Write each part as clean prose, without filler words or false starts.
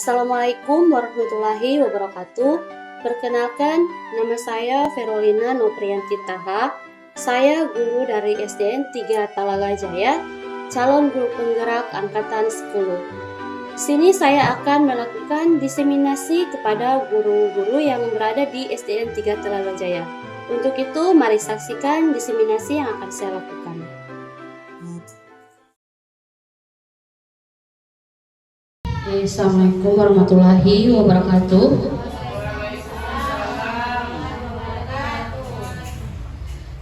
Assalamualaikum warahmatullahi wabarakatuh. Perkenalkan, nama saya Verolina Noprianti Taha. Saya guru dari SDN 3 Talaga Jaya, calon guru penggerak angkatan 10. Sini saya akan melakukan diseminasi kepada guru-guru yang berada di SDN 3 Talaga Jaya. Untuk itu, mari saksikan diseminasi yang akan saya lakukan. Assalamualaikum warahmatullahi wabarakatuh.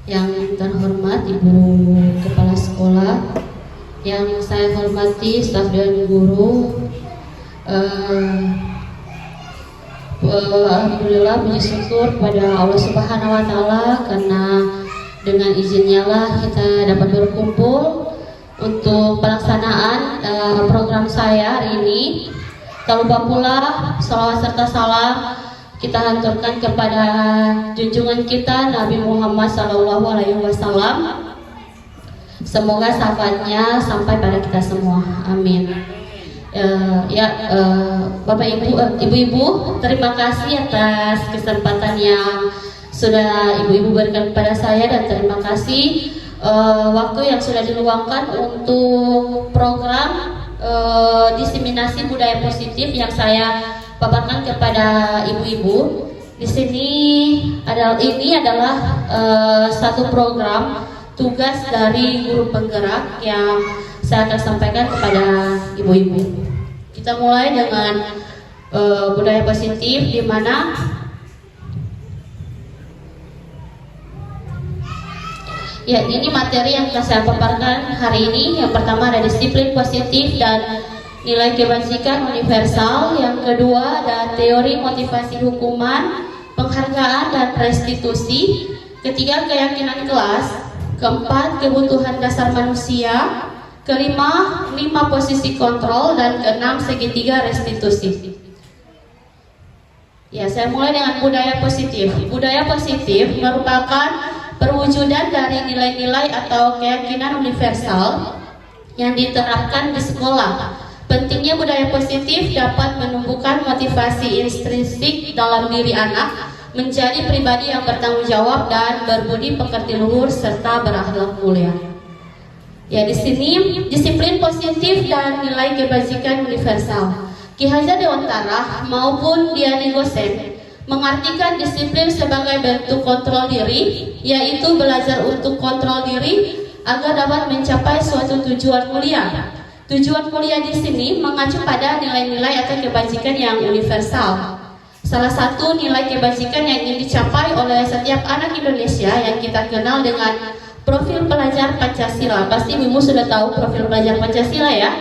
Yang terhormat Ibu Kepala Sekolah, yang saya hormati staf dan guru, alhamdulillah puji syukur pada Allah Subhanahu wa Ta'ala karena dengan izinnya lah kita dapat berkumpul untuk pelaksanaan program saya hari ini. Tak lupa pula salawat serta salam kita hanturkan kepada junjungan kita Nabi Muhammad SAW. Semoga syafaatnya sampai pada kita semua. Amin. Bapak Ibu, terima kasih atas kesempatan yang sudah Ibu-ibu berikan kepada saya, dan terima kasih waktu yang sudah diluangkan untuk program diseminasi budaya positif yang saya paparkan kepada ibu-ibu. Di sini ini adalah satu program tugas dari guru penggerak yang saya akan sampaikan kepada ibu-ibu. Kita mulai dengan budaya positif, di mana ya, ini materi yang akan saya paparkan hari ini. Yang pertama ada disiplin positif dan nilai kebajikan universal. Yang kedua ada teori motivasi hukuman, penghargaan dan restitusi. Ketiga, keyakinan kelas. Keempat, kebutuhan dasar manusia. Kelima, 5 posisi kontrol. Dan keenam, segitiga restitusi. Ya, saya mulai dengan budaya positif. Budaya positif merupakan perwujudan dari nilai-nilai atau keyakinan universal yang diterapkan di sekolah. Pentingnya budaya positif dapat menumbuhkan motivasi intrinsik dalam diri anak menjadi pribadi yang bertanggung jawab dan berbudi pekerti luhur serta berakhlak mulia. Ya, di sini disiplin positif dan nilai kebajikan universal. Ki Hajar Dewantara maupun Diani Gosen mengartikan disiplin sebagai bentuk kontrol diri, yaitu belajar untuk kontrol diri agar dapat mencapai suatu tujuan mulia. Tujuan mulia di sini mengacu pada nilai-nilai atau kebajikan yang universal. Salah satu nilai kebajikan yang ingin dicapai oleh setiap anak Indonesia yang kita kenal dengan profil pelajar Pancasila. Pasti ibu sudah tahu profil pelajar Pancasila ya?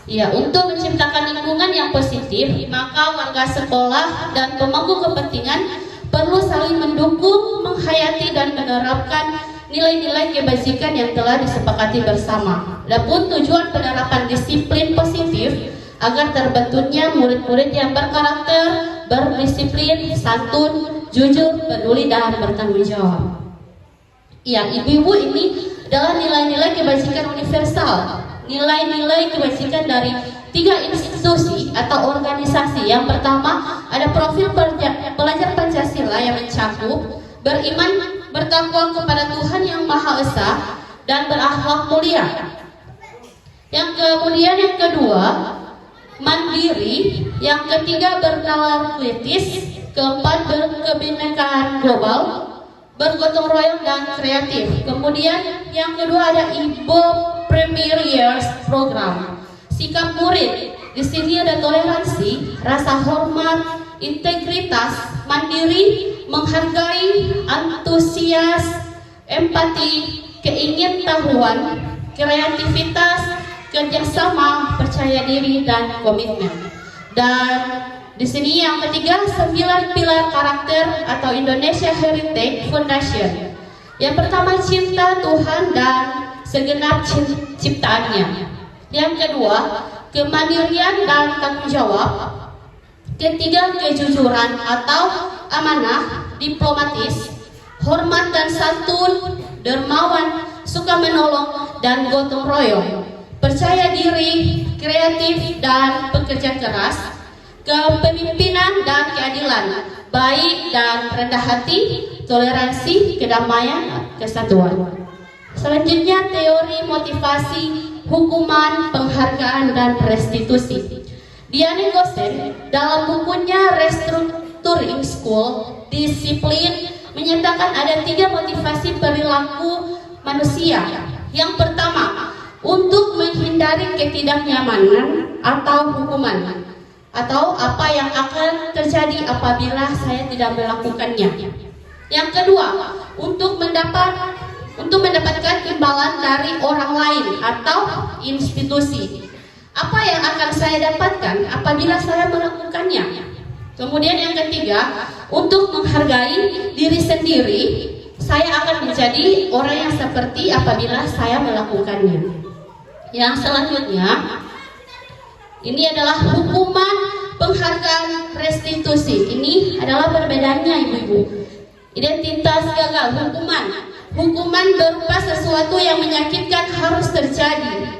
Ya, untuk menciptakan lingkungan yang positif, maka warga sekolah dan pemangku kepentingan perlu saling mendukung, menghayati dan menerapkan nilai-nilai kebajikan yang telah disepakati bersama. Adapun tujuan penerapan disiplin positif agar terbentuknya murid-murid yang berkarakter, berdisiplin, santun, jujur, peduli dan bertanggung jawab. Ya, ibu-ibu, ini adalah nilai-nilai kebajikan universal. Nilai-nilai kebajikan dari 3 institusi atau organisasi. Yang pertama ada profil pelajar Pancasila yang mencakup beriman, bertakwa kepada Tuhan yang Maha Esa dan berakhlak mulia. Yang kedua mandiri. Yang ketiga bernalar kritis. Keempat berkebinekaan global, bergotong royong dan kreatif. Kemudian yang kedua ada IBO Premier Years Program. Sikap murid di sini ada toleransi, rasa hormat, integritas, mandiri, menghargai, antusias, empati, keingintahuan, kreativitas, kerjasama, percaya diri dan komitmen. Dan di sini yang ketiga 9 pilar karakter atau Indonesia Heritage Foundation. Yang pertama cinta Tuhan dan segenap ciptaannya. Yang kedua kemandirian dan tanggung jawab. Ketiga kejujuran atau amanah, diplomatis, hormat dan santun, dermawan, suka menolong dan gotong royong, percaya diri, kreatif dan pekerja keras. kepemimpinan dan keadilan, baik dan rendah hati, toleransi, kedamaian, kesatuan. Selanjutnya teori motivasi, hukuman, penghargaan, dan restitusi. Diane Gosen dalam bukunya Restructuring School Discipline menyatakan ada 3 motivasi perilaku manusia. Yang pertama, untuk menghindari ketidaknyamanan atau hukuman, atau apa yang akan terjadi apabila saya tidak melakukannya. Yang kedua, untuk mendapatkan imbalan dari orang lain atau institusi. Apa yang akan saya dapatkan apabila saya melakukannya? Kemudian yang ketiga, untuk menghargai diri sendiri, saya akan menjadi orang yang seperti apabila saya melakukannya. Yang selanjutnya, ini adalah hukuman, penghargaan, restitusi. Ini adalah perbedaannya, ibu-ibu. Identitas gagal, hukuman. Hukuman berupa sesuatu yang menyakitkan harus terjadi.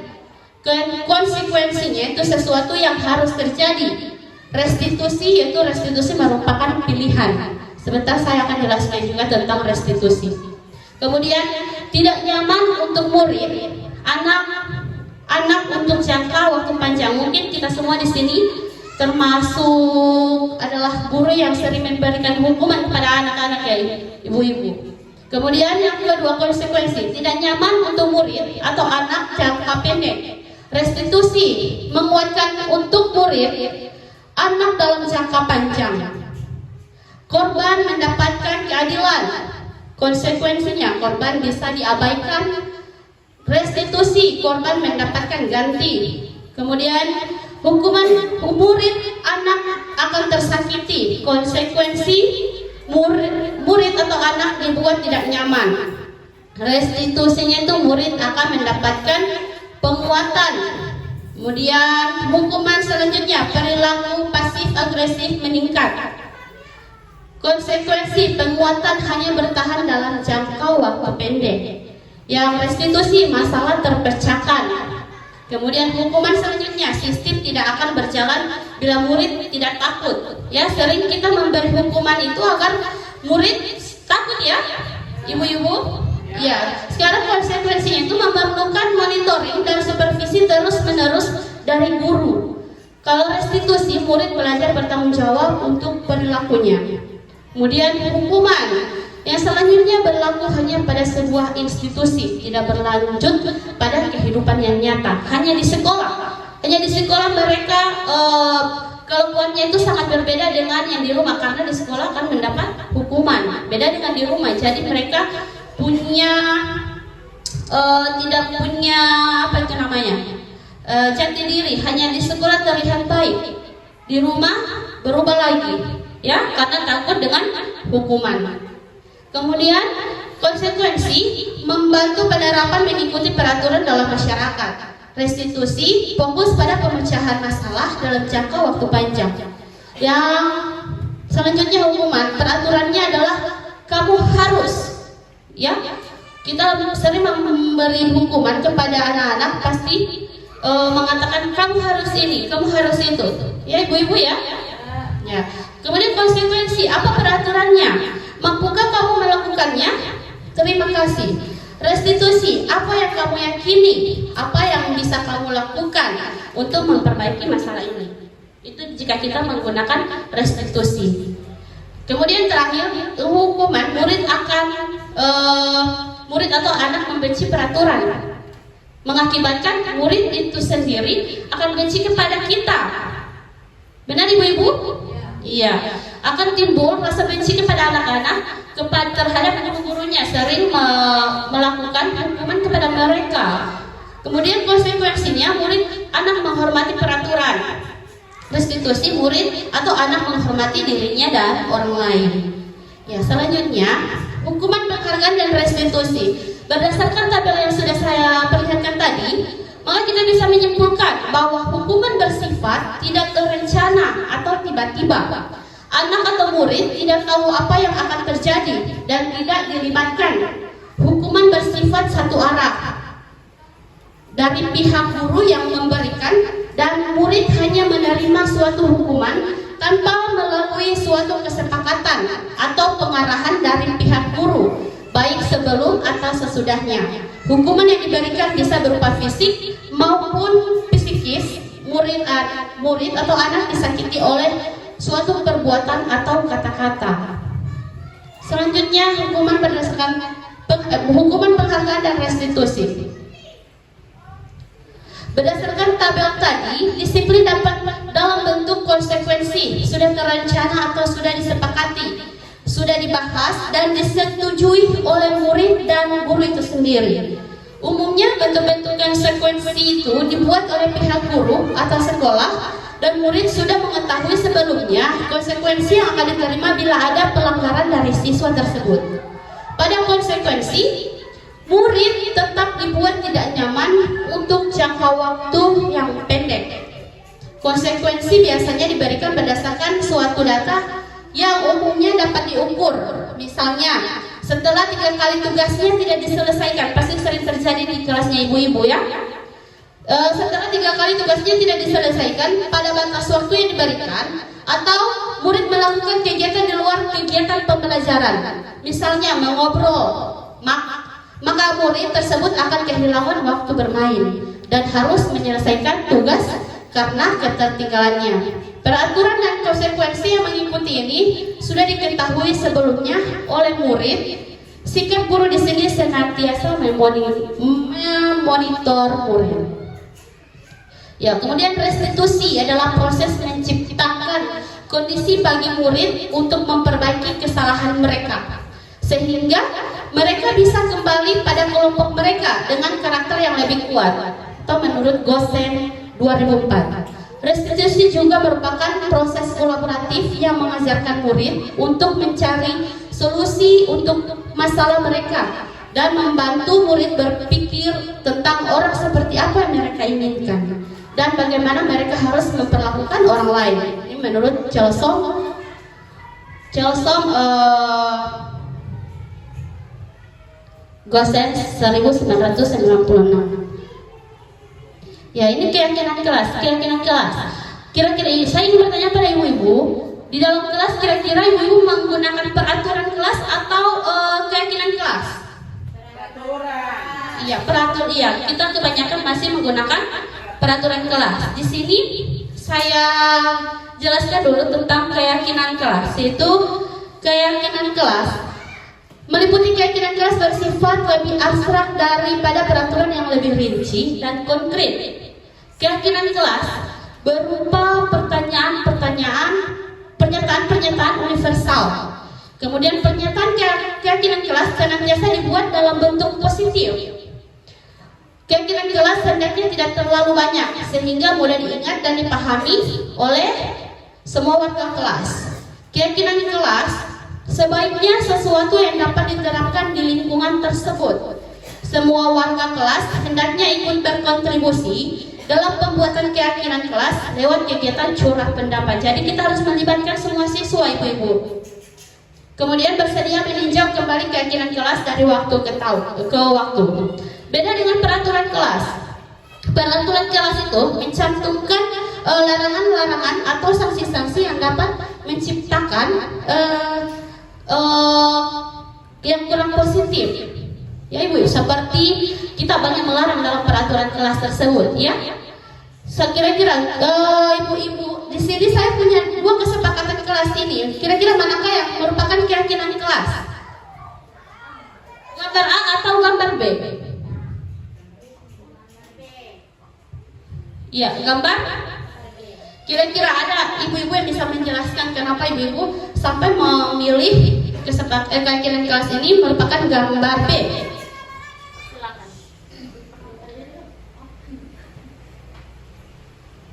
Konsekuensinya itu sesuatu yang harus terjadi. Restitusi yaitu restitusi merupakan pilihan. Sebentar saya akan jelaskan juga tentang restitusi. Kemudian tidak nyaman untuk murid, anak untuk jangka waktu panjang. Mungkin kita semua di sini termasuk adalah guru yang sering memberikan hukuman kepada anak-anak ya, ibu-ibu. Kemudian yang kedua, konsekuensi tidak nyaman untuk murid atau anak jangka pendek. Restitusi menguatkan untuk murid, anak dalam jangka panjang. Korban mendapatkan keadilan. Konsekuensinya korban bisa diabaikan. Restitusi, korban mendapatkan ganti. Kemudian hukuman murid, anak akan tersakiti. Konsekuensi murid atau anak dibuat tidak nyaman. Restitusinya itu murid akan mendapatkan penguatan. Kemudian hukuman selanjutnya, perilaku pasif agresif meningkat. Konsekuensi penguatan hanya bertahan dalam jangka waktu pendek. Yang restitusi, masalah terpecahkan. Kemudian hukuman selanjutnya, sistem tidak akan berjalan bila murid tidak takut. Ya, sering kita memberi hukuman itu agar murid takut ya, ibu-ibu. Ya, sekarang konsekuensinya itu memerlukan monitoring dan supervisi terus-menerus dari guru. Kalau restitusi, murid belajar bertanggung jawab untuk perilakunya. Kemudian hukuman yang selanjutnya berlaku hanya pada sebuah institusi, tidak berlanjut pada kehidupan yang nyata. Hanya di sekolah mereka kelakuannya itu sangat berbeda dengan yang di rumah, karena di sekolah akan mendapat hukuman. Beda dengan di rumah, jadi mereka tidak punya jati diri. Hanya di sekolah terlihat baik, di rumah berubah lagi, ya, karena takut dengan hukuman. Kemudian konsekuensi membantu penerapan mengikuti peraturan dalam masyarakat. Restitusi fokus pada pemecahan masalah dalam jangka waktu panjang. Yang selanjutnya hukuman, peraturannya adalah kamu harus, ya, kita sering memberi hukuman kepada anak-anak pasti mengatakan kamu harus ini, kamu harus itu, ya ibu-ibu ya. Ya. Kemudian konsekuensi, apa peraturannya? Mampukah kamu melakukannya? Terima kasih. Restitusi, apa yang kamu yakini, apa yang bisa kamu lakukan untuk memperbaiki masalah ini. Itu jika kita menggunakan restitusi. Kemudian terakhir, hukuman, murid atau anak membenci peraturan, mengakibatkan murid itu sendiri akan benci kepada kita. Benar ibu-ibu? Iya. Akan timbul rasa benci kepada anak-anak, terhadap guru-gurunya, sering melakukan hukuman kepada mereka. Kemudian konsekuensinya, anak menghormati peraturan. Restitusi, murid atau anak menghormati dirinya dan orang lain. Ya, selanjutnya hukuman, penghargaan dan restitusi. Berdasarkan tabel yang sudah saya perlihatkan tadi, maka kita bisa menyimpulkan bahwa hukuman bersifat tidak terencana atau tiba-tiba. Anak atau murid tidak tahu apa yang akan terjadi dan tidak dilibatkan. Hukuman bersifat satu arah dari pihak guru yang memberikan dan murid hanya menerima suatu hukuman tanpa melalui suatu kesepakatan atau pengarahan dari pihak guru, baik sebelum atau sesudahnya. Hukuman yang diberikan bisa berupa fisik maupun psikis. Murid atau anak disakiti oleh suatu perbuatan atau kata-kata. Selanjutnya, hukuman berdasarkan hukuman penghargaan dan restitusi. Berdasarkan tabel tadi, disiplin dapat dalam bentuk konsekuensi, sudah terencana atau sudah disepakati, sudah dibahas dan disetujui oleh murid dan guru itu sendiri. Umumnya bentuk-bentuk konsekuensi itu dibuat oleh pihak guru atau sekolah dan murid sudah mengetahui sebelumnya konsekuensi yang akan diterima bila ada pelanggaran dari siswa tersebut. Pada konsekuensi, murid tetap dibuat tidak nyaman untuk jangka waktu yang pendek. Konsekuensi biasanya diberikan berdasarkan suatu data yang umumnya dapat diukur. Misalnya, setelah 3 kali tugasnya tidak diselesaikan, pasti sering terjadi di kelasnya ibu-ibu ya. Setelah 3 kali tugasnya tidak diselesaikan pada batas waktu yang diberikan, atau murid melakukan kegiatan di luar kegiatan pembelajaran, misalnya mengobrol, maka murid tersebut akan kehilangan waktu bermain dan harus menyelesaikan tugas karena ketertinggalannya. Peraturan dan konsekuensi yang mengikuti ini sudah diketahui sebelumnya oleh murid. Sikap guru di sini senantiasa memonitor murid. Ya, kemudian restitusi adalah proses menciptakan kondisi bagi murid untuk memperbaiki kesalahan mereka, sehingga mereka bisa kembali pada kelompok mereka dengan karakter yang lebih kuat. Atau menurut Gosen 2004. Restitusi juga merupakan proses kolaboratif yang mengajarkan murid untuk mencari solusi untuk masalah mereka dan membantu murid berpikir tentang orang seperti apa yang mereka inginkan dan bagaimana mereka harus memperlakukan orang lain. Ini menurut Chelsom Gosen 1996. Ya, ini keyakinan kelas. Kira-kira saya ingin bertanya pada ibu-ibu, di dalam kelas kira-kira ibu-ibu menggunakan peraturan kelas atau keyakinan kelas? Peraturan. Iya, peraturan. Iya, kita kebanyakan masih menggunakan peraturan kelas. Di sini saya jelaskan dulu tentang keyakinan kelas. Yaitu keyakinan kelas meliputi keyakinan kelas bersifat lebih abstrak daripada peraturan yang lebih rinci dan konkret. Keyakinan kelas berupa pernyataan universal. Kemudian pernyataan keyakinan kelas senantiasa dibuat dalam bentuk positif. Keyakinan kelas hendaknya tidak terlalu banyak sehingga mudah diingat dan dipahami oleh semua warga kelas. Keyakinan kelas sebaiknya sesuatu yang dapat diterapkan di lingkungan tersebut. Semua warga kelas hendaknya ikut berkontribusi dalam pembuatan keyakinan kelas lewat kegiatan curah pendapat. Jadi kita harus melibatkan semua siswa, ibu-ibu. Kemudian bersedia meninjau kembali keyakinan kelas dari waktu ke waktu. Beda dengan peraturan kelas. Peraturan kelas itu mencantumkan larangan-larangan atau sanksi-sanksi yang dapat menciptakan yang kurang positif. Ya ibu, seperti kita banyak melarang dalam peraturan kelas tersebut, ya. Kira-kira ibu-ibu di sini saya punya 2 kesepakatan kelas ini. Kira-kira manakah yang merupakan keyakinan kelas? Gambar A atau gambar B? Ya, gambar. Kira-kira ada ibu-ibu yang bisa menjelaskan kenapa ibu-ibu sampai memilih keyakinan kelas ini merupakan gambar B?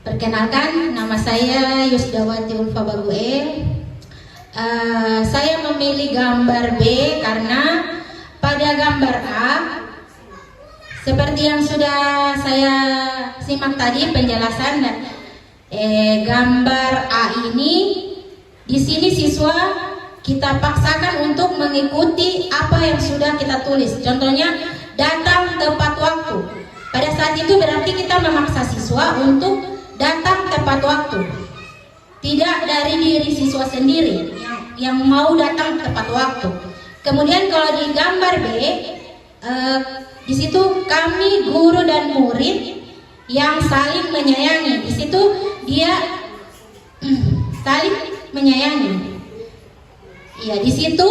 Perkenalkan, nama saya Yusdawati Ulfa Baguel. Saya memilih gambar B karena pada gambar A, seperti yang sudah saya simak tadi penjelasan, gambar A ini di sini siswa kita paksakan untuk mengikuti apa yang sudah kita tulis. Contohnya datang tepat waktu. Pada saat itu berarti kita memaksa siswa untuk datang tepat waktu. Tidak dari diri siswa sendiri yang mau datang tepat waktu. Kemudian kalau di gambar B, di situ kami guru dan murid yang saling menyayangi. Di situ dia saling menyayangi. Ya, di situ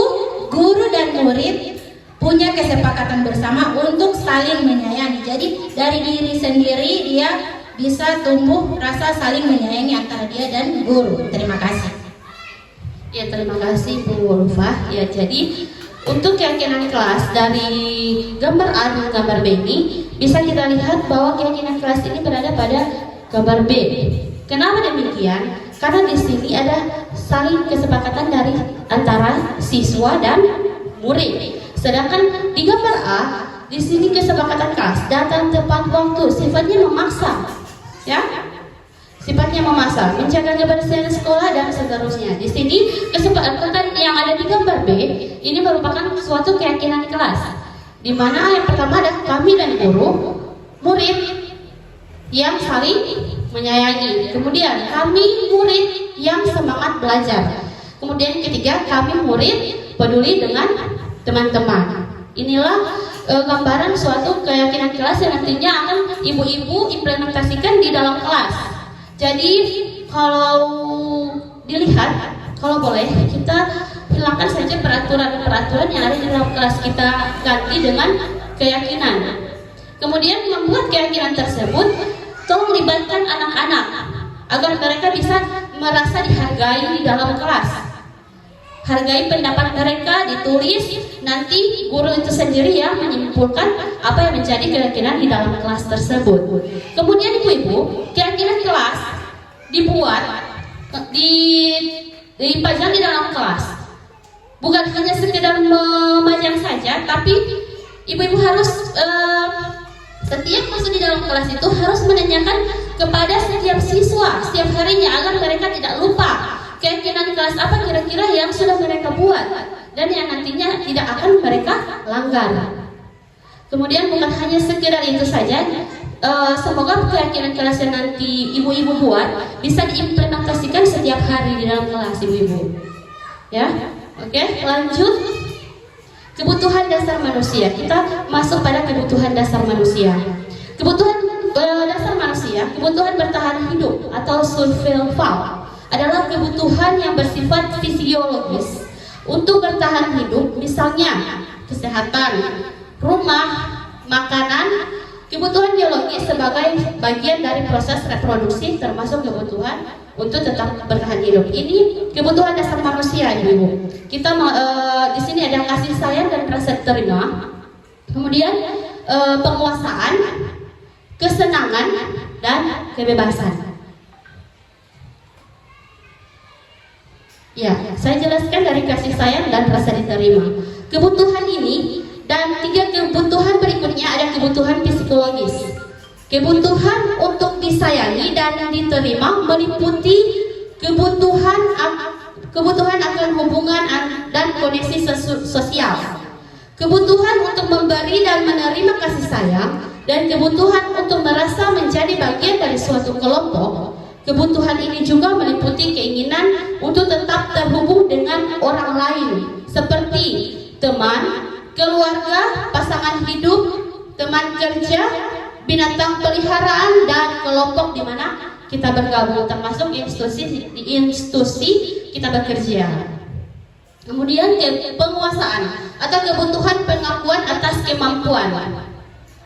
guru dan murid punya kesepakatan bersama untuk saling menyayangi. Jadi dari diri sendiri dia bisa tumbuh rasa saling menyayangi antara dia dan guru. Terima kasih. Ya, terima kasih Bu Ulfa. Ya, jadi untuk keyakinan kelas dari gambar A dan gambar B ini bisa kita lihat bahwa keyakinan kelas ini berada pada gambar B. Kenapa demikian? Karena di sini ada saling kesepakatan dari antara siswa dan murid. Sedangkan di gambar A, di sini kesepakatan kelas datang tepat waktu, sifatnya memaksa, ya, sifatnya memaksa, menjaga kebersihan sekolah dan seterusnya. Di sini kesepakatan yang ada di gambar B ini merupakan suatu keyakinan kelas, di mana yang pertama ada kami dan guru, murid yang saling menyayangi. Kemudian kami murid yang semangat belajar. Kemudian ketiga, kami murid peduli dengan teman-teman. Inilah gambaran suatu keyakinan kelas yang nantinya akan ibu-ibu implementasikan di dalam kelas. Jadi kalau dilihat, kalau boleh kita hilangkan saja peraturan-peraturan yang ada di dalam kelas, kita ganti dengan keyakinan. Kemudian membuat keyakinan tersebut, tolong libatkan anak-anak agar mereka bisa merasa dihargai di dalam kelas. Hargai pendapat mereka, ditulis, nanti guru itu sendiri yang menyimpulkan apa yang menjadi keyakinan di dalam kelas tersebut. Kemudian ibu-ibu, keyakinan kelas dibuat, dipajang di dalam kelas. Bukan hanya sekedar memajang saja, tapi ibu-ibu harus setiap masuk di dalam kelas itu harus menanyakan kepada setiap siswa setiap harinya agar mereka tidak lupa keyakinan kelas apa kira-kira yang sudah mereka buat dan yang nantinya tidak akan mereka langgar. Kemudian bukan hanya sekedar itu saja, semoga keyakinan kelas yang nanti ibu-ibu buat bisa diimplementasikan setiap hari di dalam kelas ibu-ibu. Ya, oke, lanjut. Kebutuhan dasar manusia. Kita masuk pada kebutuhan dasar manusia. Kebutuhan dasar manusia, kebutuhan bertahan hidup atau survival adalah kebutuhan yang bersifat fisiologis untuk bertahan hidup, misalnya kesehatan, rumah, makanan. Kebutuhan biologis sebagai bagian dari proses reproduksi termasuk kebutuhan untuk tetap bertahan hidup. Ini kebutuhan dasar manusia, ibu. Kita di sini ada kasih sayang dan rasa terima. Kemudian penguasaan, kesenangan dan kebebasan. Ya, saya jelaskan dari kasih sayang dan rasa diterima. Kebutuhan ini dan tiga kebutuhan berikutnya ada kebutuhan psikologis. Kebutuhan untuk disayangi dan diterima meliputi kebutuhan akan hubungan dan koneksi sosial. Kebutuhan untuk memberi dan menerima kasih sayang dan kebutuhan untuk merasa menjadi bagian dari suatu kelompok. Kebutuhan ini juga meliputi keinginan untuk tetap terhubung dengan orang lain seperti teman, keluarga, pasangan hidup, teman kerja, binatang peliharaan dan kelompok di mana kita bergabung, termasuk institusi kita bekerja. Kemudian penguasaan atau kebutuhan pengakuan atas kemampuan.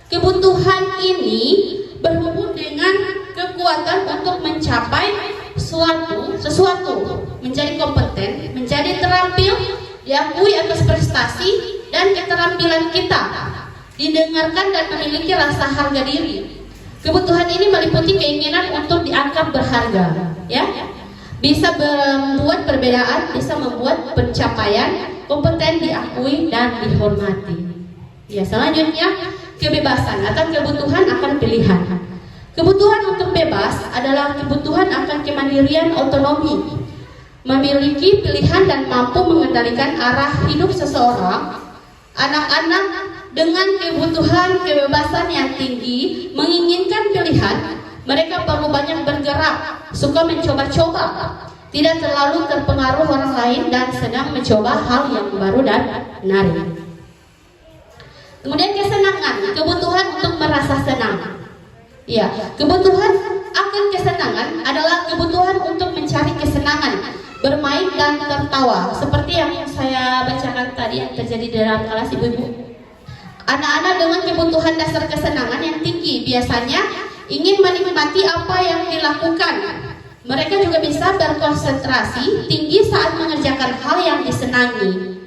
Kebutuhan ini berhubung dengan kekuatan untuk mencapai sesuatu, menjadi kompeten, menjadi terampil, diakui atas prestasi dan keterampilan kita, didengarkan dan memiliki rasa harga diri. Kebutuhan ini meliputi keinginan untuk dianggap berharga, ya. Bisa membuat perbedaan, bisa membuat pencapaian, kompeten, diakui dan dihormati. Ya, selanjutnya kebebasan atau kebutuhan akan pilihan. Kebutuhan untuk bebas adalah kebutuhan akan kemandirian otonomi, memiliki pilihan dan mampu mengendalikan arah hidup seseorang. Anak-anak dengan kebutuhan kebebasan yang tinggi menginginkan pilihan, Mereka perlu banyak bergerak, suka mencoba-coba, tidak terlalu terpengaruh orang lain dan sedang mencoba hal yang baru dan menarik. Kemudian kesenangan, kebutuhan untuk merasa senang. Ya, kebutuhan akan kesenangan adalah kebutuhan untuk mencari kesenangan, bermain dan tertawa, seperti yang saya bacakan tadi yang terjadi di dalam kelas ibu-ibu. Anak-anak dengan kebutuhan dasar kesenangan yang tinggi biasanya ingin menikmati apa yang dilakukan. Mereka juga bisa berkonsentrasi tinggi saat mengerjakan hal yang disenangi.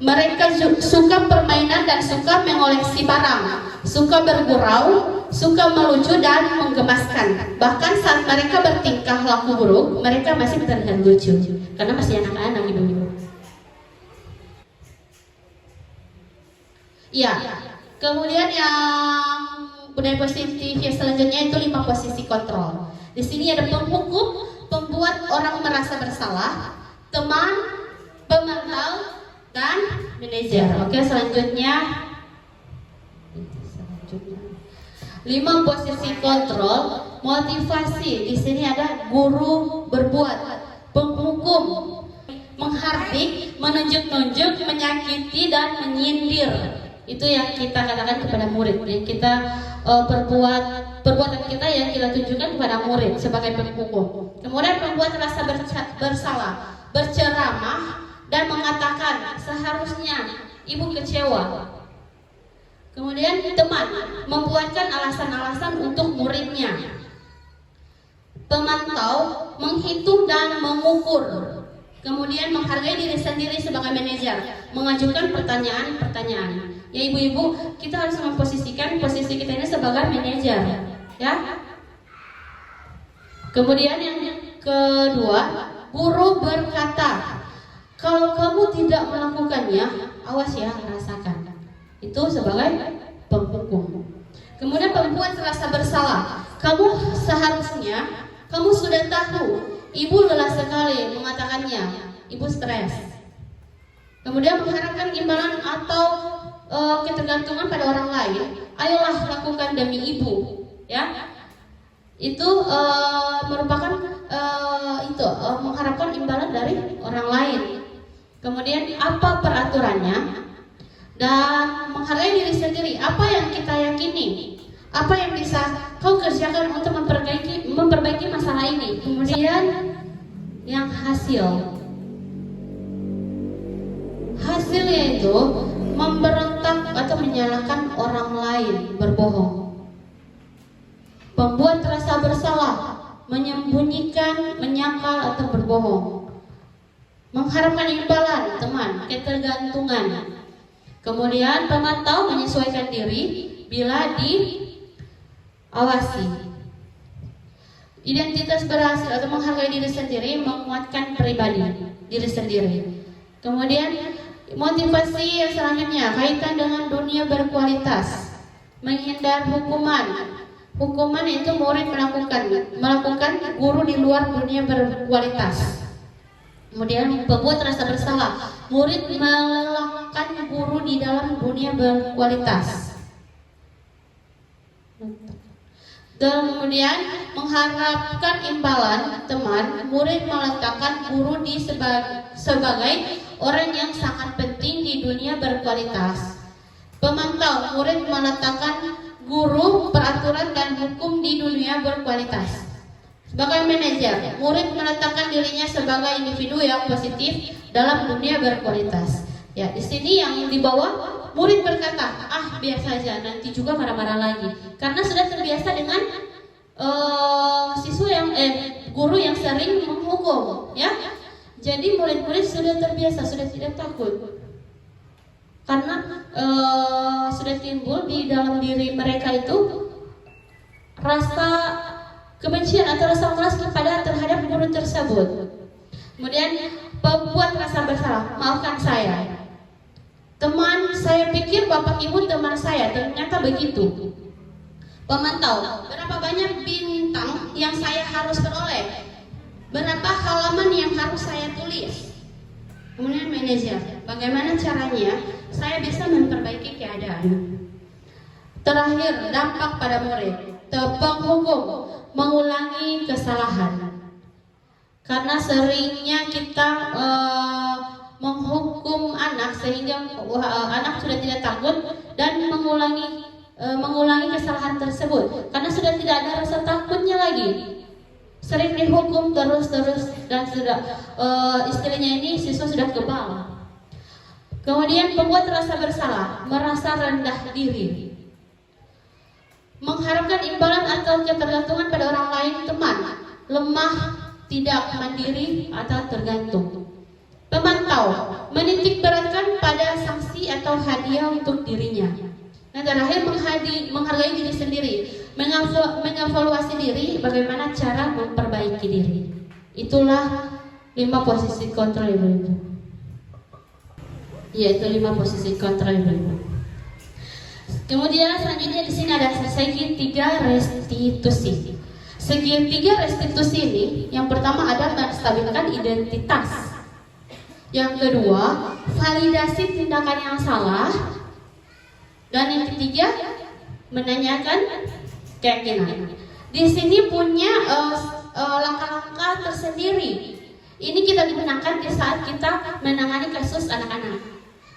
Mereka suka permainan dan suka mengoleksi barang, suka bergurau, suka melucu dan menggemaskan. Bahkan saat mereka bertingkah laku buruk, mereka masih terlihat lucu karena masih anak-anak ibu-ibu. Ya, kemudian yang budaya positif yang selanjutnya itu 5 posisi kontrol. Di sini ada penghukum, pembuat orang merasa bersalah, teman, pemantau, dan manajer. Oke, selanjutnya 5 posisi kontrol, motivasi. Di sini ada guru berbuat, penghukum, menghardik, menunjuk-nunjuk, menyakiti dan menyindir. Itu yang kita katakan kepada murid. Yang kita perbuatan kita yang kita tunjukkan kepada murid sebagai penghukum. Kemudian membuat rasa bersalah, berceramah dan mengatakan seharusnya ibu kecewa. Kemudian teman, membuatkan alasan-alasan untuk muridnya. Pemantau, menghitung dan mengukur. Kemudian menghargai diri sendiri sebagai manajer, mengajukan pertanyaan-pertanyaan. Ya ibu-ibu, kita harus memposisikan posisi kita ini sebagai manajer, ya. Kemudian yang kedua, guru berkata, kalau kamu tidak melakukannya, awas ya, rasakan. Itu sebagai penghukum. Kemudian pembuat rasa bersalah. Kamu seharusnya, kamu sudah tahu, ibu lelah sekali mengatakannya, ibu stres. Kemudian mengharapkan imbalan atau ketergantungan pada orang lain. Ayolah lakukan demi ibu, ya. Itu merupakan mengharapkan imbalan dari orang lain. Kemudian apa peraturannya? Dan menghargai diri sendiri. Apa yang kita yakini? Apa yang bisa kau kerjakan untuk memperbaiki masalah ini? Kemudian yang hasilnya itu memberontak atau menyalahkan orang lain, berbohong. Pembuat rasa bersalah, menyembunyikan, menyangkal atau berbohong. Mengharapkan imbalan, teman, ketergantungan. Kemudian pemantau, menyesuaikan diri bila diawasi. Identitas berhasil atau menghargai diri sendiri, menguatkan diri sendiri. Kemudian motivasi yang selanjutnya kaitan dengan dunia berkualitas, menghindar hukuman. Hukuman itu murid melakukan guru di luar dunia berkualitas. Kemudian pembuat rasa bersalah, murid melelahkan guru di dalam dunia berkualitas. Dan kemudian mengharapkan imbalan, teman, murid meletakkan guru sebagai orang yang sangat penting di dunia berkualitas. Pemantau, murid meletakkan guru, peraturan dan hukum di dunia berkualitas. Sebagai manajer, murid meletakkan dirinya sebagai individu yang positif dalam dunia berkualitas. Ya, di sini yang di bawah murid berkata, biar saja, nanti juga marah-marah lagi, karena sudah terbiasa dengan guru yang sering menghukum, ya. Jadi murid-murid sudah terbiasa, sudah tidak takut, karena sudah timbul di dalam diri mereka itu rasa kebencian atau rasa malas terhadap guru tersebut. Kemudian pembuat rasa bersalah, maafkan saya, teman, saya pikir bapak ibu teman saya, ternyata begitu. Pemantau, berapa banyak bintang yang saya harus peroleh, berapa halaman yang harus saya tulis. Kemudian manajer, bagaimana caranya saya bisa memperbaiki keadaan. Terakhir, dampak pada murid. Penghukum, mengulangi kesalahan. Karena seringnya kita menghukum anak sehingga anak sudah tidak takut dan mengulangi kesalahan tersebut karena sudah tidak ada rasa takutnya lagi. Sering dihukum terus dan sudah istilahnya ini siswa sudah kebal. Kemudian membuat rasa bersalah, merasa rendah diri, mengharapkan imbalan atau ketergantungan pada orang lain, teman, lemah, tidak mandiri atau tergantung. Pemantau, menitik beratkan pada sanksi atau hadiah untuk dirinya. Nah, terakhir menghargai diri sendiri, mengevaluasi diri, bagaimana cara memperbaiki diri. Itulah 5 posisi kontrol ibu-ibu. Yaitu 5 posisi kontrol ibu-ibu. Kemudian selanjutnya di sini ada segitiga restitusi. Segitiga restitusi ini, yang pertama ada menstabilkan identitas. Yang kedua, validasi tindakan yang salah. Dan yang ketiga, menanyakan keyakinan. Di sini punya langkah-langkah tersendiri. Ini kita gunakan di saat kita menangani kasus anak-anak.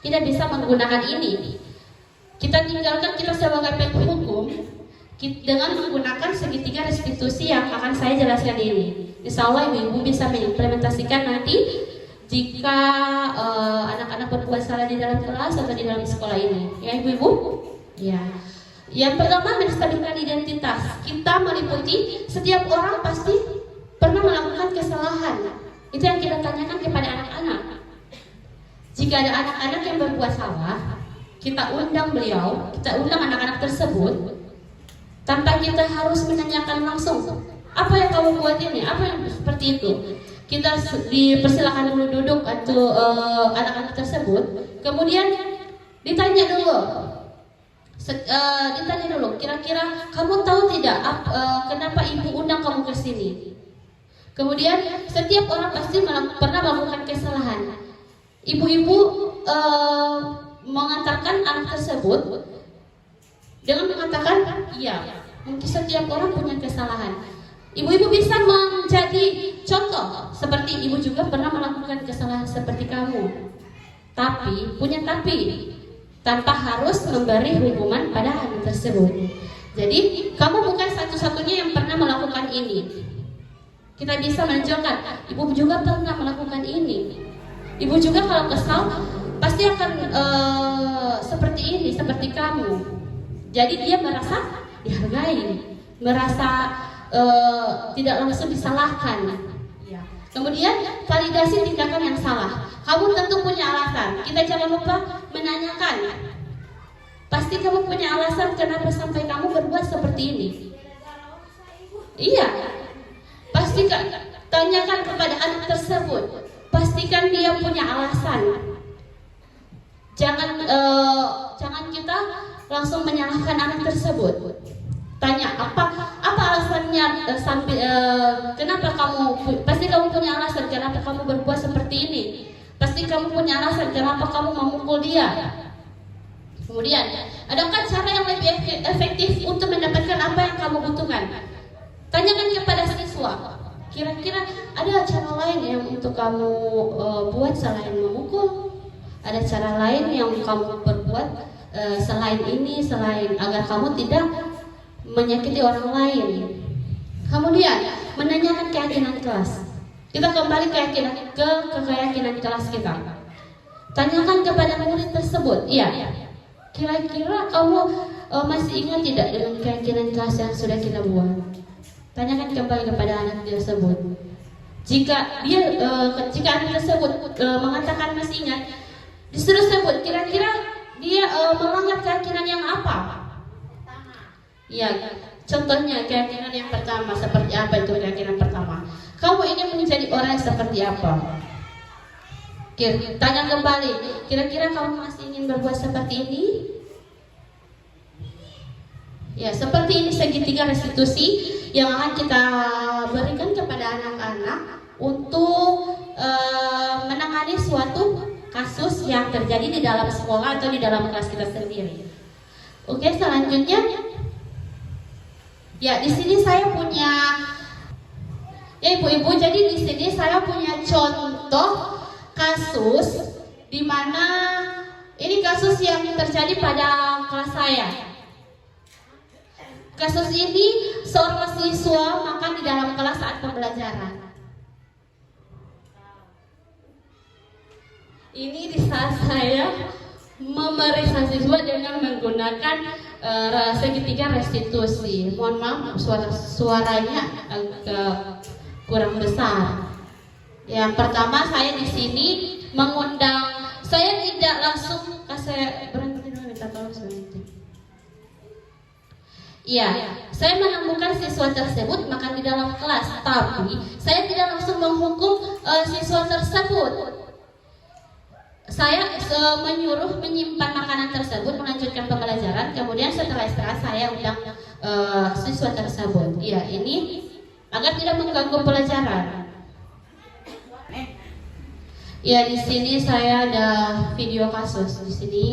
Kita bisa menggunakan ini. Kita tinggalkan kita sebagai penghukum dengan menggunakan segitiga restitusi yang akan saya jelaskan ini. Insya Allah ibu-ibu bisa mengimplementasikan nanti jika anak-anak berbuat salah di dalam kelas atau di dalam sekolah ini, ya ibu-ibu. Ya. Yang pertama, menstabilkan identitas. Kita meliputi setiap orang pasti pernah melakukan kesalahan. Itu yang kita tanyakan kepada anak-anak. Jika ada anak-anak yang berbuat salah, kita undang beliau, kita undang anak-anak tersebut, tanpa kita harus menanyakan langsung, apa yang kamu buat ini, apa yang seperti itu. Kita dipersilakan dulu duduk atau anak-anak tersebut, kemudian ditanya dulu, kira-kira kamu tahu tidak kenapa ibu undang kamu ke sini? Kemudian setiap orang pasti pernah melakukan kesalahan. Ibu-ibu mengantarkan anak tersebut dengan mengatakan, iya, mungkin setiap orang punya kesalahan. Ibu-ibu bisa menjadi contoh, seperti ibu juga pernah melakukan kesalahan seperti kamu. Tapi, tanpa harus memberi hukuman pada anak tersebut. Jadi, kamu bukan satu-satunya yang pernah melakukan ini. Kita bisa menunjukkan, ibu juga pernah melakukan ini. Ibu juga kalau kesal, pasti akan seperti ini, seperti kamu. Jadi dia merasa dihargai, merasa tidak langsung disalahkan. Ya. Kemudian validasi tindakan yang salah. Kamu tentu punya alasan. Kita jangan lupa menanyakan. Pasti kamu punya alasan kenapa sampai kamu berbuat seperti ini. Iya. Pastikan, tanyakan kepada anak tersebut. Pastikan dia punya alasan. Jangan kita langsung menyalahkan anak tersebut. Tanya apa alasannya sampai kenapa pasti kamu punya alasan kenapa kamu berbuat seperti ini. Pasti kamu punya alasan kenapa kamu memukul dia. Kemudian, adakah cara yang lebih efektif untuk mendapatkan apa yang kamu butuhkan? Tanyakan kepada siswa. Kira-kira ada cara lain yang untuk kamu buat selain memukul? Ada cara lain yang kamu berbuat selain ini, selain agar kamu tidak menyakiti orang lain. Kemudian menanyakan keyakinan kelas. Kita kembali ke keyakinan kelas kita. Tanyakan kepada murid tersebut. Iya. Kira-kira kamu masih ingat tidak dengan keyakinan kelas yang sudah kita buat? Tanyakan kembali kepada anak tersebut. Jika anak tersebut mengatakan masih ingat, disuruh sebut kira-kira dia melanggar keyakinan yang apa? Ya, contohnya keyakinan yang pertama seperti apa itu keyakinan pertama? Kamu ingin menjadi orang yang seperti apa? Tanya kembali, kira-kira kamu masih ingin berbuat seperti ini? Ya, seperti ini segitiga restitusi yang akan kita berikan kepada anak-anak untuk menangani suatu kasus yang terjadi di dalam sekolah atau di dalam kelas kita sendiri. Oke, selanjutnya Ya, di sini saya punya, ya ibu-ibu, jadi di sini saya punya contoh kasus di mana ini kasus yang terjadi pada kelas saya. Kasus ini seorang siswa makan di dalam kelas saat pembelajaran. Ini di saat saya memeriksa siswa dengan menggunakan segitiga restitusi. Mohon maaf, suaranya agak kurang besar. Yang pertama, saya di sini mengundang, saya tidak langsung, saya berhenti dulu, minta tolong sebentar. Iya, saya menemukan siswa tersebut makan di dalam kelas, tapi saya tidak langsung menghukum siswa tersebut. Saya menyuruh menyimpan makanan tersebut, melanjutkan pembelajaran. Kemudian setelah istirahat saya undang siswa tersebut. Ya, ini agar tidak mengganggu pelajaran. Ya, di sini saya ada video kasus. Di sini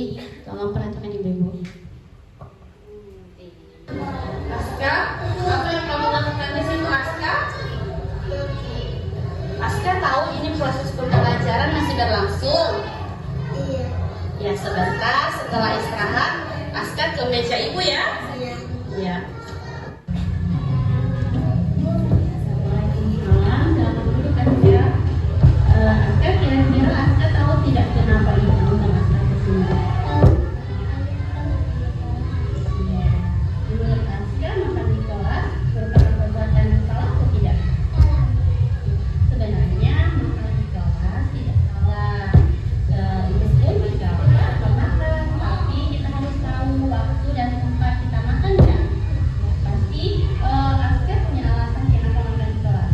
tolong perhatikan ibu-ibu. Aska, apa yang kamu lakukan di situ, Aska? Aska tahu ini proses pembelajaran masih berlangsung. Ya, sebentar setelah istirahat, Aska ke meja ibu ya. Iya. Aska, kira-kira Aska tahu tidak kenapa ibu undang Aska ke sini? Menurut Aska, makan di kelas merupakan perbuatan yang salah atau tidak? Sebenarnya makan di kelas tidak salah. Itu pun jika Aska makan, tapi kita harus tahu waktu dan tempat kita makan ya. Pasti Aska punya alasan kenapa makan di kelas.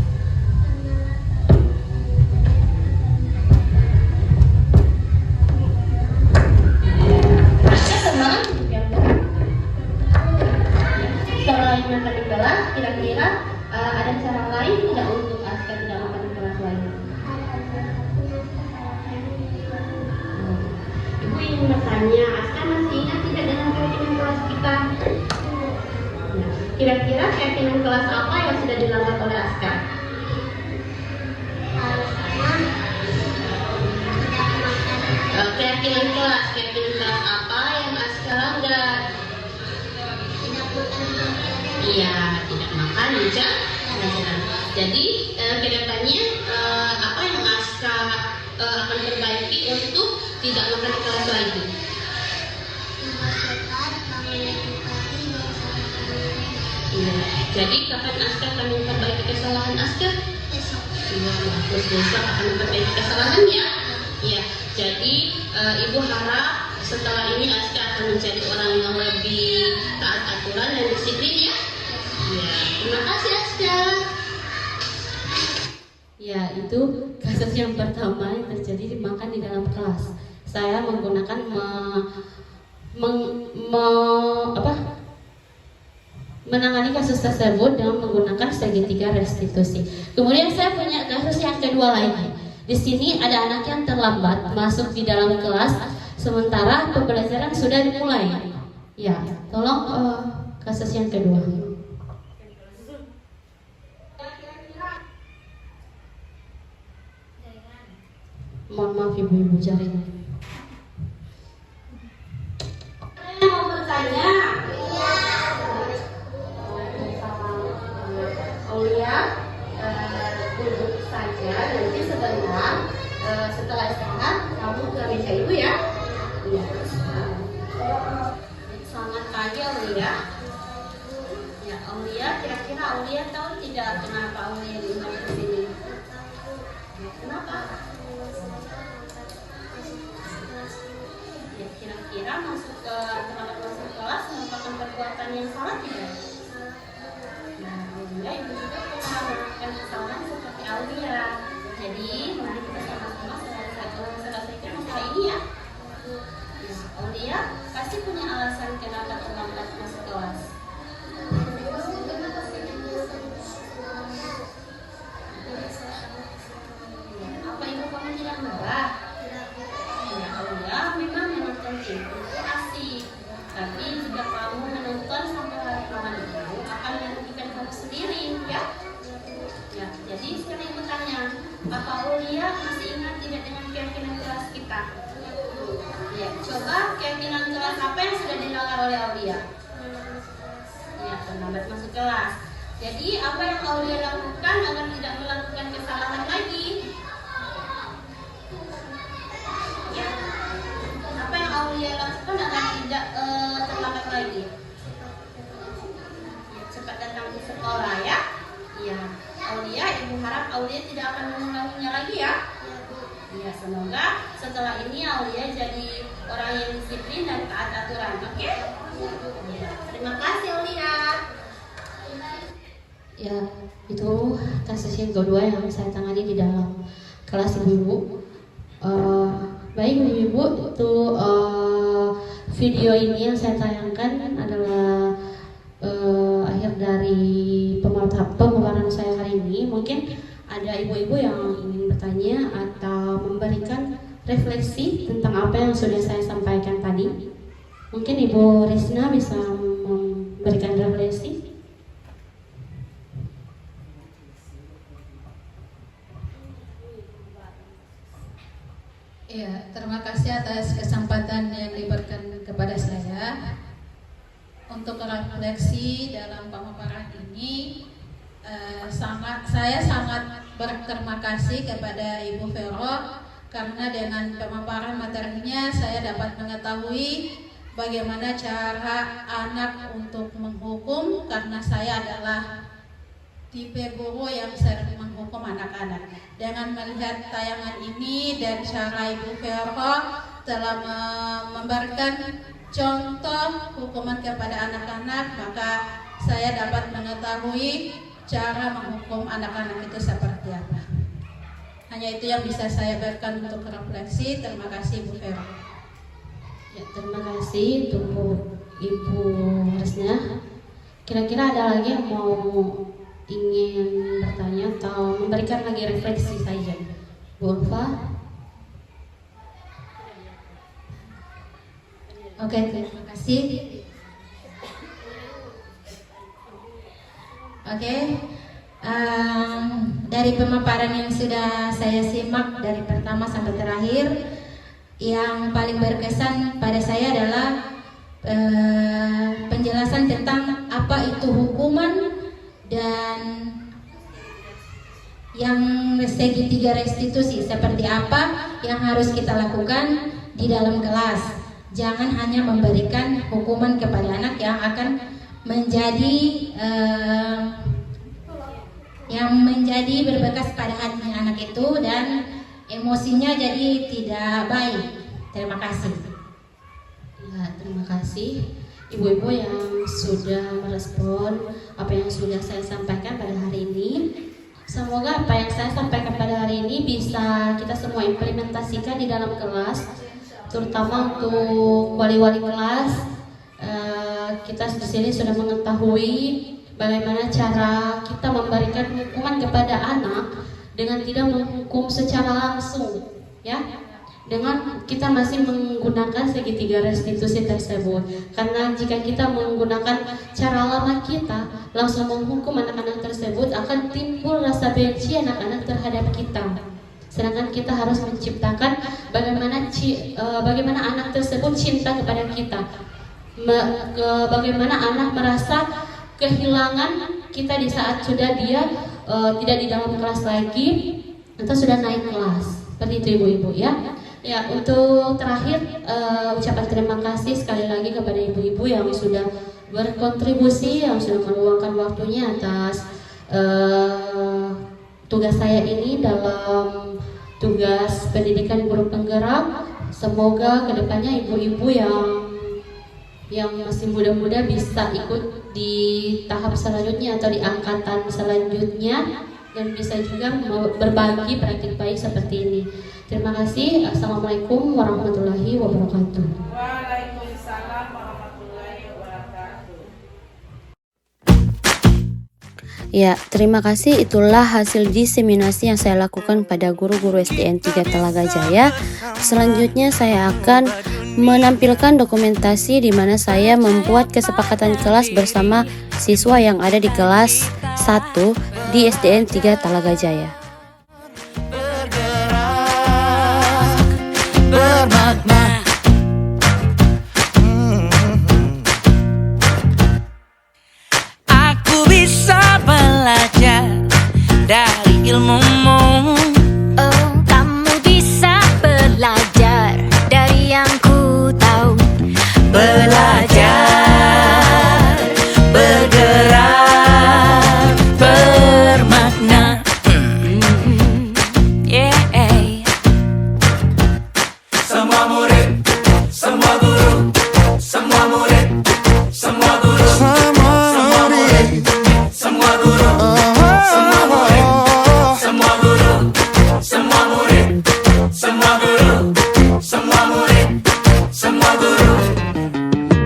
Selain makan di kelas, kira-kira ada cara lain tidak untuk Aska tidak makan di kelas lagi? Ibu ingin bertanya, Aska masih ingat tidak dengan keyakinan kelas kita? Ya, kira-kira keyakinan kelas apa yang sudah dilanggar oleh Aska? Keyakinan kelas apa yang Aska langgar? Iya, tidak makan meja pelajaran. Jadi kedepannya apa yang Aska akan perbaiki untuk tidak makan di kelas lagi? Iya. Jadi kapan Aska akan memperbaiki kesalahan Aska? Iya, bagus, besok akan memperbaiki kesalahan ya. Iya. Jadi ibu harap setelah ini Aska akan menjadi orang yang lebih taat aturan dan disiplin ya. Ya, terima kasih Aska. Ya, itu kasus yang pertama yang terjadi makan di dalam kelas. Saya menggunakan menangani kasus tersebut dengan menggunakan segitiga restitusi. Kemudian saya punya kasus yang kedua lagi. Di sini ada anak yang terlambat masuk di dalam kelas sementara pembelajaran sudah dimulai. Ya, tolong kasus yang kedua. Mohon maaf ibu-ibu jaringan. Saya mau bertanya. Aulia, duduk saja nanti sebentar. Setelah istirahat kamu ke meja ibu ya. Iya. Selamat pagi Aulia. Ya Aulia, kira-kira Aulia tahu tidak kenapa Aulia diundang ke sini? Ya, kenapa? Ya, kira-kira terlambat masuk kelas merupakan perbuatan yang salah tidak? Nah, Aulia ibu juga pernah melakukan kesalahan seperti Aulia. Jadi, mari kita sama-sama selesaikan masalah ini ya. Nah, Aulia pasti punya alasan kenapa terlambat masuk kelas. Ya, apa ibu kamu tidak marah? Ya, Aulia memang menonton TV itu asik. Tapi jika kamu menonton sampai hari malam itu akan merugikan Aulia masih ingat tidak dengan keyakinan kelas kita? Ya, coba keyakinan kelas apa yang sudah dilanggar oleh Aulia? Ya, terlambat masuk kelas. Jadi apa yang Aulia lakukan agar tidak melakukan kesalahan lagi? Ya, apa yang Aulia lakukan agar tidak terlambat lagi? Ya, cepat datang ke sekolah ya. Ya, Aulia, ibu harap Aulia tidak akan mengulanginya lagi ya. Ya, semoga setelah ini Aulia jadi orang yang disiplin dan taat aturan, oke? Ya, terima kasih Aulia. Ya, itu kasus yang kedua yang saya tangani di dalam kelas ibu-ibu. Baik ibu-ibu, itu video ini yang saya tayangkan adalah akhir dari pemaparan saya hari ini. Mungkin ada ibu-ibu yang ingin bertanya atau memberikan refleksi tentang apa yang sudah saya sampaikan tadi. Mungkin Ibu Risna bisa memberikan refleksi. Ya, terima kasih atas kesempatan yang diberikan kepada saya untuk refleksi dalam pemaparan ini. Saya sangat berterima kasih kepada Ibu Vero karena dengan pemaparan materinya saya dapat mengetahui bagaimana cara anak untuk menghukum, karena saya adalah tipe guru yang sering menghukum anak-anak. Dengan melihat tayangan ini dan cara Ibu Vero telah memberikan contoh hukuman kepada anak-anak, maka saya dapat mengetahui cara menghukum anak-anak itu seperti apa. Hanya itu yang bisa saya berikan untuk refleksi. Terima kasih Bu Vero. Ya, terima kasih untuk Ibu Resna. Kira-kira ada lagi yang mau ingin bertanya atau memberikan lagi refleksi saja? Bu Ulfa? Oke, terima kasih. Oke, dari pemaparan yang sudah saya simak dari pertama sampai terakhir, yang paling berkesan pada saya adalah penjelasan tentang apa itu hukuman dan yang segitiga restitusi, seperti apa yang harus kita lakukan di dalam kelas. Jangan hanya memberikan hukuman kepada anak yang akan menjadi berbekas pada hati anak itu dan emosinya jadi tidak baik. Terima kasih. Ya, terima kasih ibu-ibu yang sudah merespon apa yang sudah saya sampaikan pada hari ini. Semoga apa yang saya sampaikan pada hari ini bisa kita semua implementasikan di dalam kelas, terutama untuk wali-wali kelas. Kita di sini sudah mengetahui bagaimana cara kita memberikan hukuman kepada anak dengan tidak menghukum secara langsung, ya, dengan kita masih menggunakan segitiga restitusi tersebut. Karena jika kita menggunakan cara lama kita langsung menghukum anak-anak tersebut, akan timbul rasa benci anak-anak terhadap kita. Sedangkan kita harus menciptakan bagaimana anak tersebut cinta kepada kita, bagaimana anak merasa kehilangan kita di saat sudah dia tidak di dalam kelas lagi atau sudah naik kelas. Seperti itu ibu-ibu ya. Ya, untuk terakhir ucapan terima kasih sekali lagi kepada ibu-ibu yang sudah berkontribusi, yang sudah meluangkan waktunya atas tugas saya ini dalam tugas pendidikan guru penggerak. Semoga kedepannya ibu-ibu yang masih muda-muda bisa ikut di tahap selanjutnya atau di angkatan selanjutnya dan bisa juga berbagi praktik baik seperti ini. Terima kasih. Assalamualaikum warahmatullahi wabarakatuh. Waalaikumsalam warahmatullahi wabarakatuh. Ya, terima kasih. Itulah hasil diseminasi yang saya lakukan pada guru-guru SDN 3 Talaga Jaya. Selanjutnya saya akan menampilkan dokumentasi di mana saya membuat kesepakatan kelas bersama siswa yang ada di kelas 1 di SDN 3 Talaga Jaya.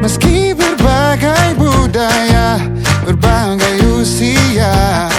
Meski berbagai budaya, berbagai usia,